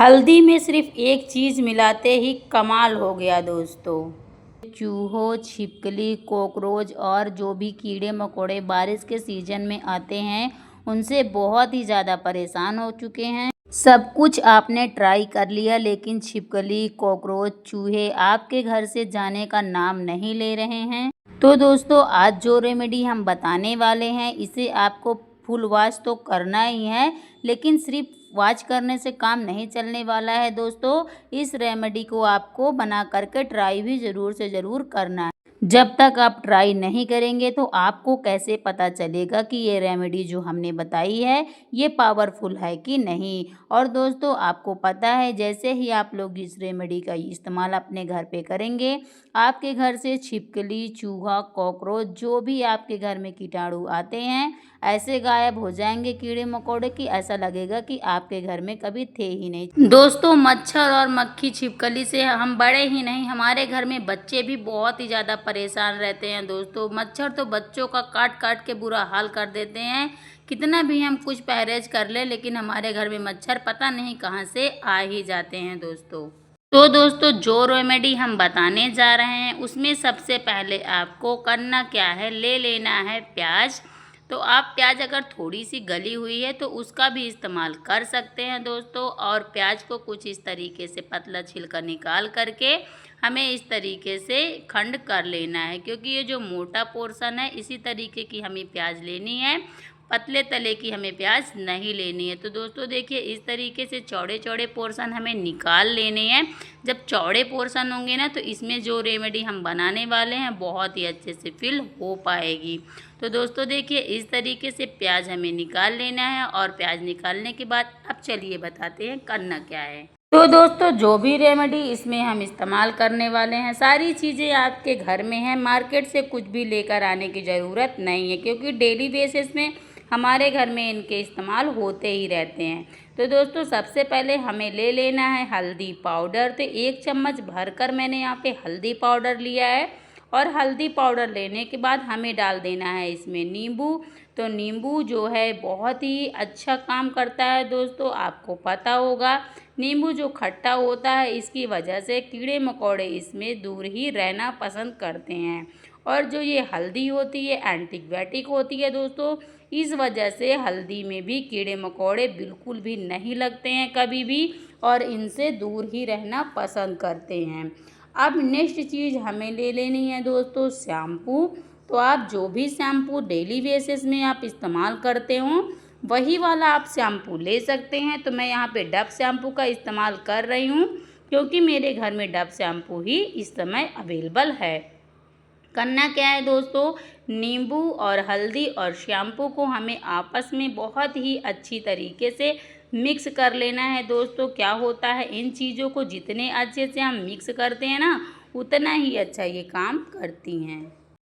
हल्दी में सिर्फ एक चीज़ मिलाते ही कमाल हो गया दोस्तों। चूहों, छिपकली, कॉकरोच और जो भी कीड़े मकोड़े बारिश के सीजन में आते हैं उनसे बहुत ही ज़्यादा परेशान हो चुके हैं। सब कुछ आपने ट्राई कर लिया लेकिन छिपकली, कॉकरोच, चूहे आपके घर से जाने का नाम नहीं ले रहे हैं। तो दोस्तों आज जो रेमेडी हम बताने वाले हैं इसे आपको फुल वॉश तो करना ही है, लेकिन सिर्फ वॉश करने से काम नहीं चलने वाला है दोस्तों। इस रेमेडी को आपको बना करके ट्राई भी ज़रूर से ज़रूर करना है। जब तक आप ट्राई नहीं करेंगे तो आपको कैसे पता चलेगा कि ये रेमेडी जो हमने बताई है ये पावरफुल है कि नहीं। और दोस्तों आपको पता है जैसे ही आप लोग इस रेमेडी का इस्तेमाल अपने घर पे करेंगे, आपके घर से छिपकली, चूहा, कॉकरोच जो भी आपके घर में कीटाणु आते हैं ऐसे गायब हो जाएंगे कीड़े मकोड़े की ऐसा लगेगा कि आपके घर में कभी थे ही नहीं। दोस्तों मच्छर और मक्खी छिपकली से हम बड़े ही नहीं, हमारे घर में बच्चे भी बहुत ही ज़्यादा परेशान रहते हैं दोस्तों। मच्छर तो बच्चों का काट काट के बुरा हाल कर देते हैं। कितना भी हम कुछ परहेज कर ले लेकिन हमारे घर में मच्छर पता नहीं कहाँ से आ ही जाते हैं दोस्तों। तो दोस्तों जो रेमेडी हम बताने जा रहे हैं उसमें सबसे पहले आपको करना क्या है, ले लेना है प्याज। तो आप प्याज अगर थोड़ी सी गली हुई है तो उसका भी इस्तेमाल कर सकते हैं दोस्तों। और प्याज को कुछ इस तरीके से पतला छिलका निकाल करके हमें इस तरीके से खंड कर लेना है, क्योंकि ये जो मोटा पोर्शन है इसी तरीके की हमें प्याज लेनी है, पतले तले की हमें प्याज नहीं लेनी है। तो दोस्तों देखिए इस तरीके से चौड़े चौड़े पोर्शन हमें निकाल लेने हैं। जब चौड़े पोर्शन होंगे ना तो इसमें जो रेमेडी हम बनाने वाले हैं बहुत ही अच्छे से फिल हो पाएगी। तो दोस्तों देखिए इस तरीके से प्याज हमें निकाल लेना है। और प्याज निकालने के बाद अब चलिए बताते हैं करना क्या है। तो दोस्तों जो भी रेमेडी इसमें हम इस्तेमाल करने वाले हैं सारी चीज़ें आपके घर में हैं, मार्केट से कुछ भी लेकर आने की ज़रूरत नहीं है, क्योंकि डेली बेसिस में हमारे घर में इनके इस्तेमाल होते ही रहते हैं। तो दोस्तों सबसे पहले हमें ले लेना है हल्दी पाउडर। तो 1 चम्मच भरकर मैंने यहाँ पे हल्दी पाउडर लिया है। और हल्दी पाउडर लेने के बाद हमें डाल देना है इसमें नींबू। तो नींबू जो है बहुत ही अच्छा काम करता है दोस्तों, आपको पता होगा नींबू जो खट्टा होता है इसकी वजह से कीड़े मकोड़े इसमें दूर ही रहना पसंद करते हैं। और जो ये हल्दी होती है एंटीबायोटिक होती है दोस्तों, इस वजह से हल्दी में भी कीड़े मकोड़े बिल्कुल भी नहीं लगते हैं कभी भी, और इनसे दूर ही रहना पसंद करते हैं। अब नेक्स्ट चीज़ हमें ले लेनी है दोस्तों शैम्पू। तो आप जो भी शैम्पू डेली बेसिस में आप इस्तेमाल करते हो वही वाला आप शैम्पू ले सकते हैं। तो मैं यहाँ पे डव शैम्पू का इस्तेमाल कर रही हूँ, क्योंकि मेरे घर में डव शैम्पू ही इस समय अवेलेबल है। करना क्या है दोस्तों, नींबू और हल्दी और शैम्पू को हमें आपस में बहुत ही अच्छी तरीके से मिक्स कर लेना है दोस्तों। क्या होता है इन चीज़ों को जितने अच्छे से हम मिक्स करते हैं ना उतना ही अच्छा ये काम करती हैं।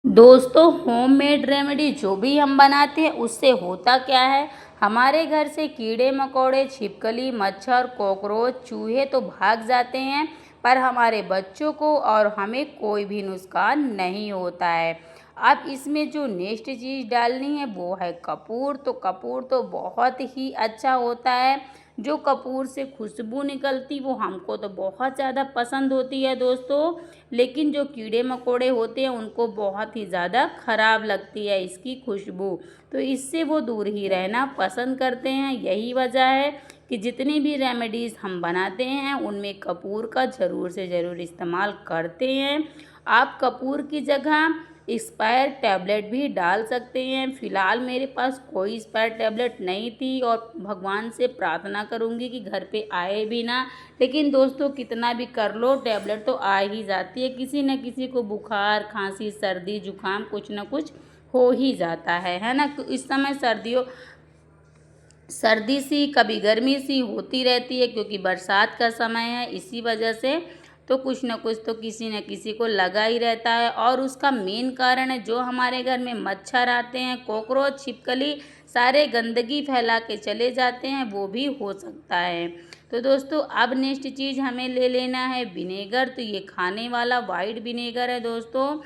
दोस्तों होममेड रेमेडी जो भी हम बनाते हैं उससे होता क्या है, हमारे घर से कीड़े मकोड़े, छिपकली, मच्छर, कॉकरोच, चूहे तो भाग जाते हैं, पर हमारे बच्चों को और हमें कोई भी नुकसान नहीं होता है। अब इसमें जो नेक्स्ट चीज़ डालनी है वो है कपूर। तो कपूर तो बहुत ही अच्छा होता है, जो कपूर से खुशबू निकलती वो हमको तो बहुत ज़्यादा पसंद होती है दोस्तों, लेकिन जो कीड़े मकोड़े होते हैं उनको बहुत ही ज़्यादा ख़राब लगती है इसकी खुशबू। तो इससे वो दूर ही रहना पसंद करते हैं। यही वजह है कि जितनी भी रेमेडीज़ हम बनाते हैं उनमें कपूर का ज़रूर से ज़रूर इस्तेमाल करते हैं। आप कपूर की जगह एक्सपायर टैबलेट भी डाल सकते हैं। फ़िलहाल मेरे पास कोई एक्सपायर टैबलेट नहीं थी और भगवान से प्रार्थना करूंगी कि घर पे आए भी ना, लेकिन दोस्तों कितना भी कर लो टैबलेट तो आ ही जाती है। किसी न किसी को बुखार, खांसी, सर्दी, जुकाम कुछ न कुछ हो ही जाता है ना। तो इस समय सर्दी सी कभी गर्मी सी होती रहती है, क्योंकि बरसात का समय है, इसी वजह से तो कुछ न कुछ तो किसी न किसी को लगा ही रहता है। और उसका मेन कारण है जो हमारे घर में मच्छर आते हैं, कॉकरोच, छिपकली सारे गंदगी फैला के चले जाते हैं, वो भी हो सकता है। तो दोस्तों अब नेक्स्ट चीज़ हमें ले लेना है विनेगर। तो ये खाने वाला वाइट विनेगर है दोस्तों।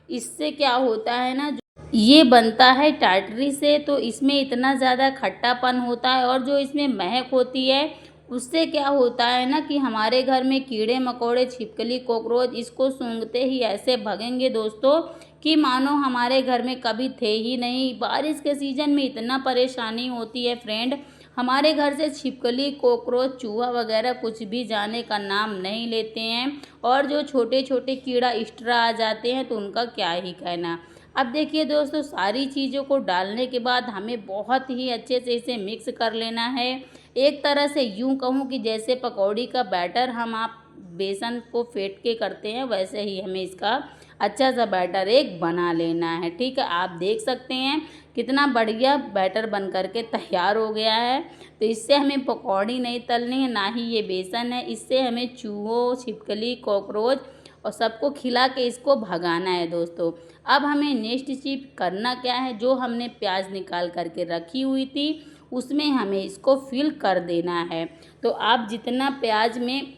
इससे क्या होता है ना, ये बनता है टाटरी से, तो इसमें इतना ज़्यादा खट्टापन होता है और जो इसमें महक होती है उससे क्या होता है ना कि हमारे घर में कीड़े मकोड़े, छिपकली, कॉकरोच इसको सूंघते ही ऐसे भगेंगे दोस्तों कि मानो हमारे घर में कभी थे ही नहीं। बारिश के सीज़न में इतना परेशानी होती है फ्रेंड, हमारे घर से छिपकली, कॉकरोच, चूहा वगैरह कुछ भी जाने का नाम नहीं लेते हैं। और जो छोटे छोटे कीड़ा एक्स्ट्रा आ जाते हैं तो उनका क्या ही कहना। अब देखिए दोस्तों, सारी चीज़ों को डालने के बाद हमें बहुत ही अच्छे से इसे मिक्स कर लेना है। एक तरह से यूँ कहूँ कि जैसे पकौड़ी का बैटर हम आप बेसन को फेंट के करते हैं, वैसे ही हमें इसका अच्छा सा बैटर एक बना लेना है। ठीक है, आप देख सकते हैं कितना बढ़िया बैटर बन करके तैयार हो गया है। तो इससे हमें पकौड़ी नहीं तलनी है, ना ही ये बेसन है। इससे हमें चूहों, छिपकली, कॉकरोच और सबको खिला के इसको भगाना है दोस्तों। अब हमें नेक्स्ट चीज़ करना क्या है, जो हमने प्याज निकाल करके रखी हुई थी उसमें हमें इसको फिल कर देना है। तो आप जितना प्याज में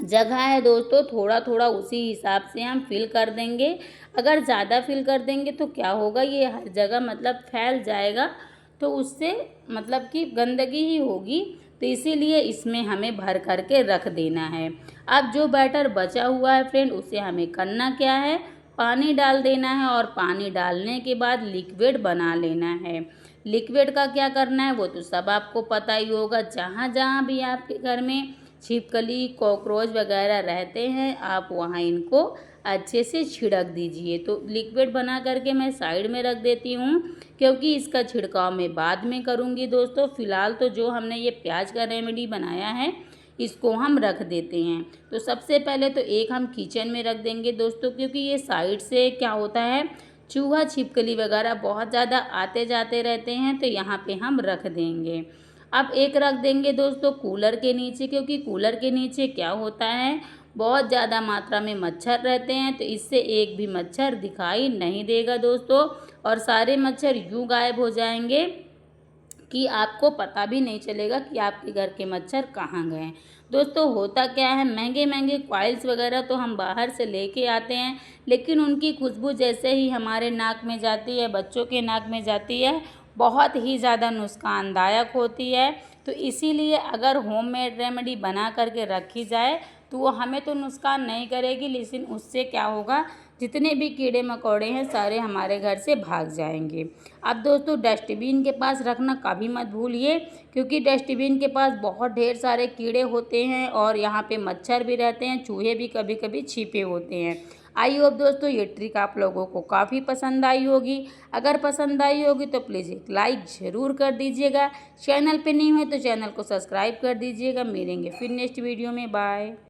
जगह है दोस्तों, थोड़ा थोड़ा उसी हिसाब से हम फिल कर देंगे। अगर ज़्यादा फिल कर देंगे तो क्या होगा, ये हर जगह मतलब फैल जाएगा, तो उससे मतलब कि गंदगी ही होगी। तो इसीलिए इसमें हमें भर करके रख देना है। अब जो बैटर बचा हुआ है फ्रेंड, उसे हमें करना क्या है, पानी डाल देना है। और पानी डालने के बाद लिक्विड बना लेना है। लिक्विड का क्या करना है वो तो सब आपको पता ही होगा। जहाँ जहाँ भी आपके घर में छिपकली, कॉकरोच वगैरह रहते हैं, आप वहाँ इनको अच्छे से छिड़क दीजिए। तो लिक्विड बना करके मैं साइड में रख देती हूँ, क्योंकि इसका छिड़काव मैं बाद में करूँगी दोस्तों। फ़िलहाल तो जो हमने ये प्याज का रेमेडी बनाया है इसको हम रख देते हैं। तो सबसे पहले तो एक हम किचन में रख देंगे दोस्तों, क्योंकि ये साइड से क्या होता है, चूहा, छिपकली वगैरह बहुत ज़्यादा आते जाते रहते हैं, तो यहाँ पे हम रख देंगे। अब एक रख देंगे दोस्तों कूलर के नीचे, क्योंकि कूलर के नीचे क्या होता है, बहुत ज़्यादा मात्रा में मच्छर रहते हैं, तो इससे एक भी मच्छर दिखाई नहीं देगा दोस्तों। और सारे मच्छर यूँ गायब हो जाएंगे कि आपको पता भी नहीं चलेगा कि आपके घर के मच्छर कहाँ गए हैं। दोस्तों होता क्या है, महंगे महंगे कॉइल्स वगैरह तो हम बाहर से लेके आते हैं, लेकिन उनकी खुशबू जैसे ही हमारे नाक में जाती है, बच्चों के नाक में जाती है, बहुत ही ज़्यादा नुकसानदायक होती है। तो इसीलिए अगर होममेड रेमेडी बना करके रखी जाए तो वो हमें तो नुकसान नहीं करेगी, लेकिन उससे क्या होगा, जितने भी कीड़े मकोड़े हैं सारे हमारे घर से भाग जाएंगे। अब दोस्तों डस्टबिन के पास रखना कभी मत भूलिए, क्योंकि डस्टबिन के पास बहुत ढेर सारे कीड़े होते हैं और यहाँ पे मच्छर भी रहते हैं, चूहे भी कभी कभी छिपे होते हैं। आई होप दोस्तों ये ट्रिक आप लोगों को काफ़ी पसंद आई होगी। अगर पसंद आई होगी तो प्लीज़ एक लाइक ज़रूर कर दीजिएगा। चैनल पे नहीं हुए तो चैनल को सब्सक्राइब कर दीजिएगा। मिलेंगे फिर नेक्स्ट वीडियो में, बाय।